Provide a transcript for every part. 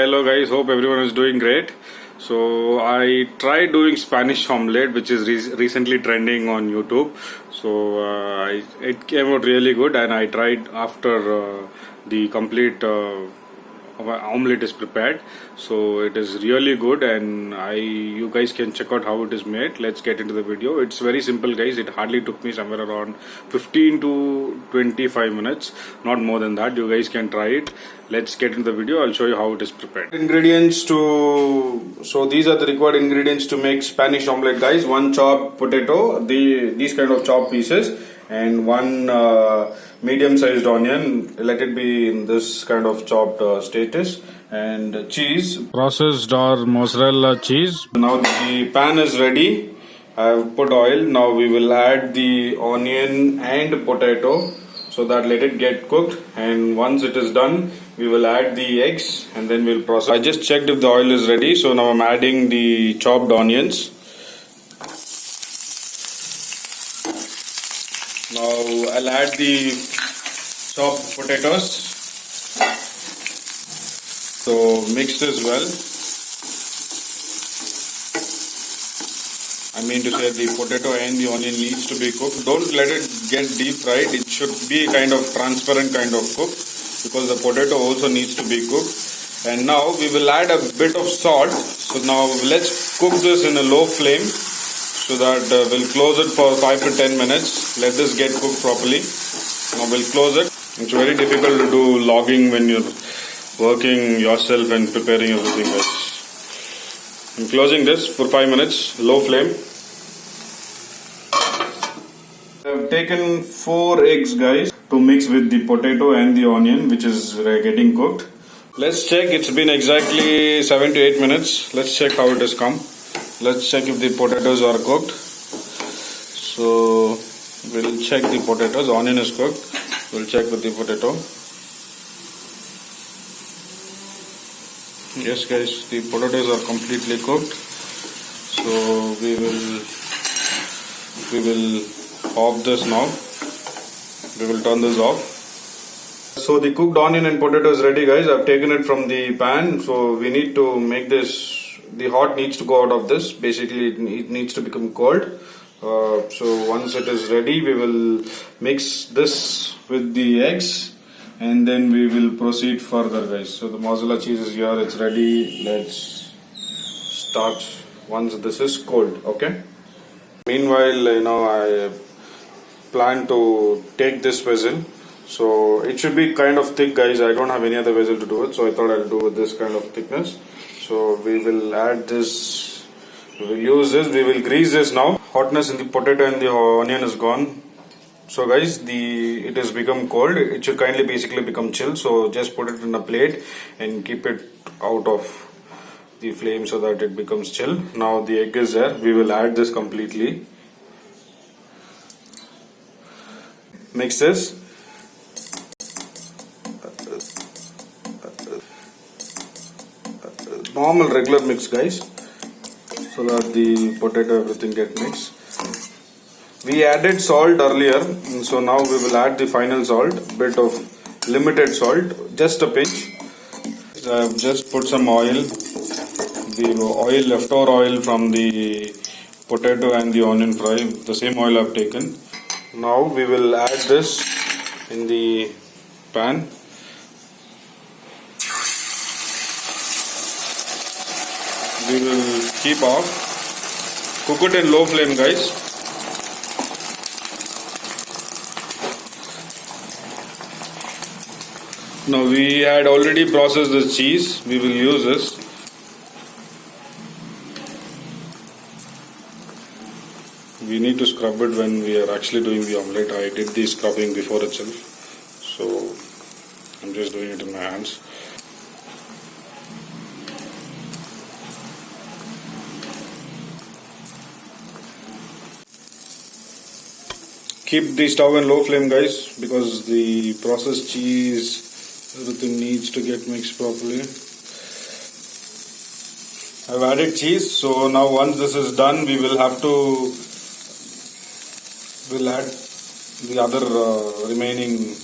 hello guys, hope everyone is doing great. So I tried doing Spanish omelette, which is recently trending on YouTube. So it came out really good, and I tried after the complete omelette is prepared. So it is really good, and you guys can check out how it is made. Let's get into the video. It's very simple, guys. It hardly took me somewhere around 15 to 25 minutes, not more than that. You guys can try it. Let's get into the video. I'll show you how it is prepared. So these are the required ingredients to make Spanish omelette, guys. One chopped potato, these kind of chopped pieces, and one medium-sized onion. Let it be in this kind of chopped status, and cheese, processed or mozzarella cheese. Now the pan is ready. I have put oil. Now we will add the onion and potato, so that let it get cooked, and once it is done we will add the eggs and then we'll process. I just checked if the oil is ready, so now I'm adding the chopped onions. Now I'll add the chopped potatoes. So mix this well. I mean to say, the potato and the onion needs to be cooked. Don't let it get deep fried. It should be kind of transparent kind of cook, because the potato also needs to be cooked. And now we will add a bit of salt. So now let's cook this in a low flame, so that we'll close it for 5 to 10 minutes. Let this get cooked properly. Now we'll close it. It's very difficult to do logging when you're working yourself and preparing everything else. I'm closing this for 5 minutes, low flame. I've taken 4 eggs, guys, to mix with the potato and the onion, which is getting cooked. Let's check. It's been exactly 7 to 8 minutes. Let's check how it has come. Let's check if the potatoes are cooked. So we'll check the potatoes. Onion is cooked. We'll check with the potato. Yes, guys, the potatoes are completely cooked. So we will off this now. We will turn this off. So the cooked onion and potato is ready, guys. I've taken it from the pan. So we need to make this. The hot needs to go out of this. Basically, it needs to become cold. So once it is ready, we will mix this with the eggs, and then we will proceed further, guys. So the mozzarella cheese is here. It's ready. Let's start once this is cold. Okay. Meanwhile, I plan to take this vessel. So it should be kind of thick, guys. I don't have any other vessel to do it, so I thought I'll do with this kind of thickness. So we will add this. We will use this. We will grease this now. Hotness in the potato and the onion is gone. So guys, it has become cold. It should kindly basically become chill. So just put it in a plate and keep it out of the flame so that it becomes chill. Now the egg is there. We will add this completely. Mix this. Normal regular mix, guys, so that the potato everything get mixed. We added salt earlier, so now we will add the final salt, bit of limited salt, just a pinch. I have just put some oil, leftover oil from the potato and the onion fry, the same oil I have taken. Now we will add this in the pan. We will keep off. Cook it in low flame, guys. Now we had already processed the cheese. We will use this. We need to scrub it when we are actually doing the omelette. I did the scrubbing before itself, so I'm just doing it in my hands. Keep the stove on low flame, guys, because the processed cheese, everything needs to get mixed properly. I've added cheese, so now once this is done, we'll add the other remaining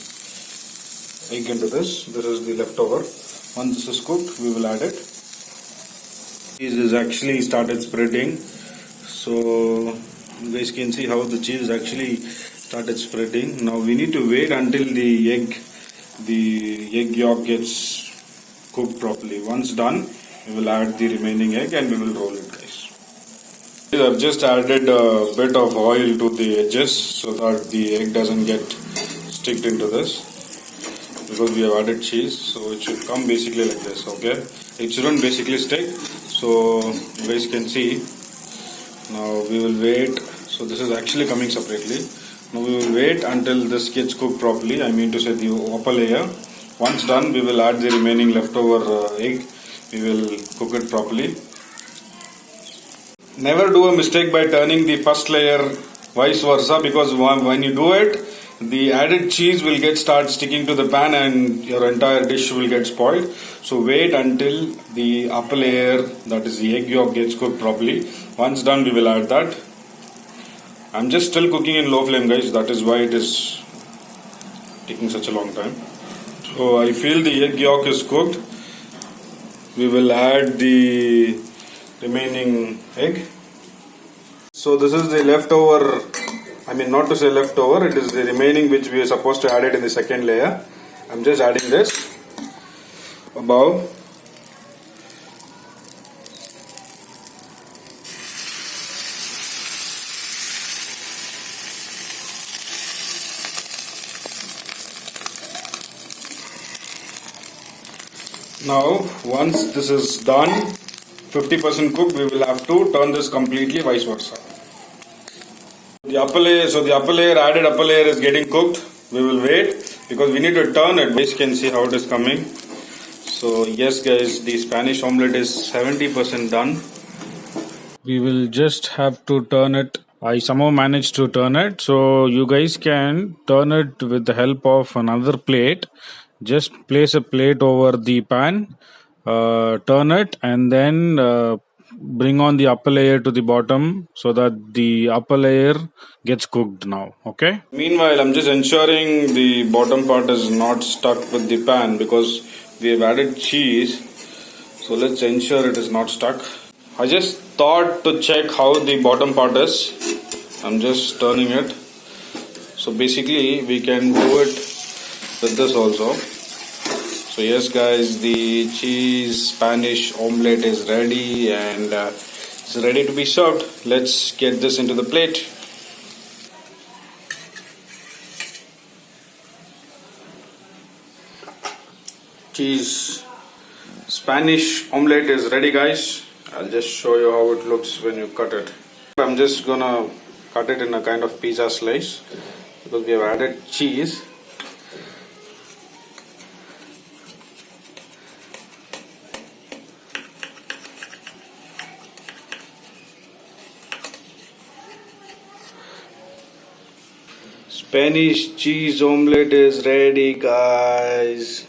egg into this. This is the leftover. Once this is cooked, we will add it. Cheese is actually started spreading. So you guys can see how the cheese actually started spreading. Now we need to wait until the egg yolk gets cooked properly. Once done, we will add the remaining egg and we will roll it, guys. I've just added a bit of oil to the edges so that the egg doesn't get sticked into this, because we have added cheese, so it should come basically like this. Okay, it shouldn't basically stick. So you guys can see. Now we will wait. So this is actually coming separately. Now we will wait until this gets cooked properly. I mean to say the upper layer. Once done, we will add the remaining leftover egg. We will cook it properly. Never do a mistake by turning the first layer vice versa, because when you do it, the added cheese will start sticking to the pan and your entire dish will get spoiled. So wait until the upper layer, that is the egg yolk, gets cooked properly. Once done, we will add that. I'm just still cooking in low flame, guys. That is why it is taking such a long time. So I feel the egg yolk is cooked. We will add the remaining egg. So this is the leftover, I mean not to say leftover, it is the remaining which we are supposed to add it in the second layer. I'm just adding this above. Now once this is done, 50% cooked, we will have to turn this completely vice versa. The upper layer, so the added upper layer is getting cooked. We will wait because we need to turn it. You guys can see how it is coming. So yes guys, the Spanish omelette is 70% done. We will just have to turn it. I somehow managed to turn it, so you guys can turn it with the help of another plate. Just place a plate over the pan, turn it, and then bring on the upper layer to the bottom so that the upper layer gets cooked now. Okay. Meanwhile, I'm just ensuring the bottom part is not stuck with the pan because we have added cheese. So let's ensure it is not stuck. I just thought to check how the bottom part is. I'm just turning it. So basically we can do it with this also. So yes guys, the cheese Spanish omelette is ready and it's ready to be served. Let's get this into the plate. Cheese Spanish omelette is ready, guys. I'll just show you how it looks when you cut it. I'm just gonna cut it in a kind of pizza slice because we have added cheese. Spanish cheese omelette is ready, guys.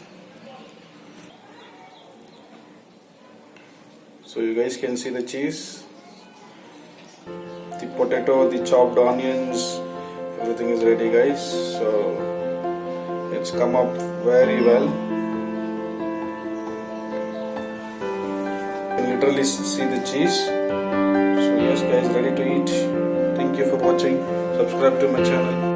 So you guys can see the cheese, the potato, the chopped onions, everything is ready, guys. So it's come up very well. You can literally see the cheese. So yes guys, ready to eat. Thank you for watching. Subscribe to my channel.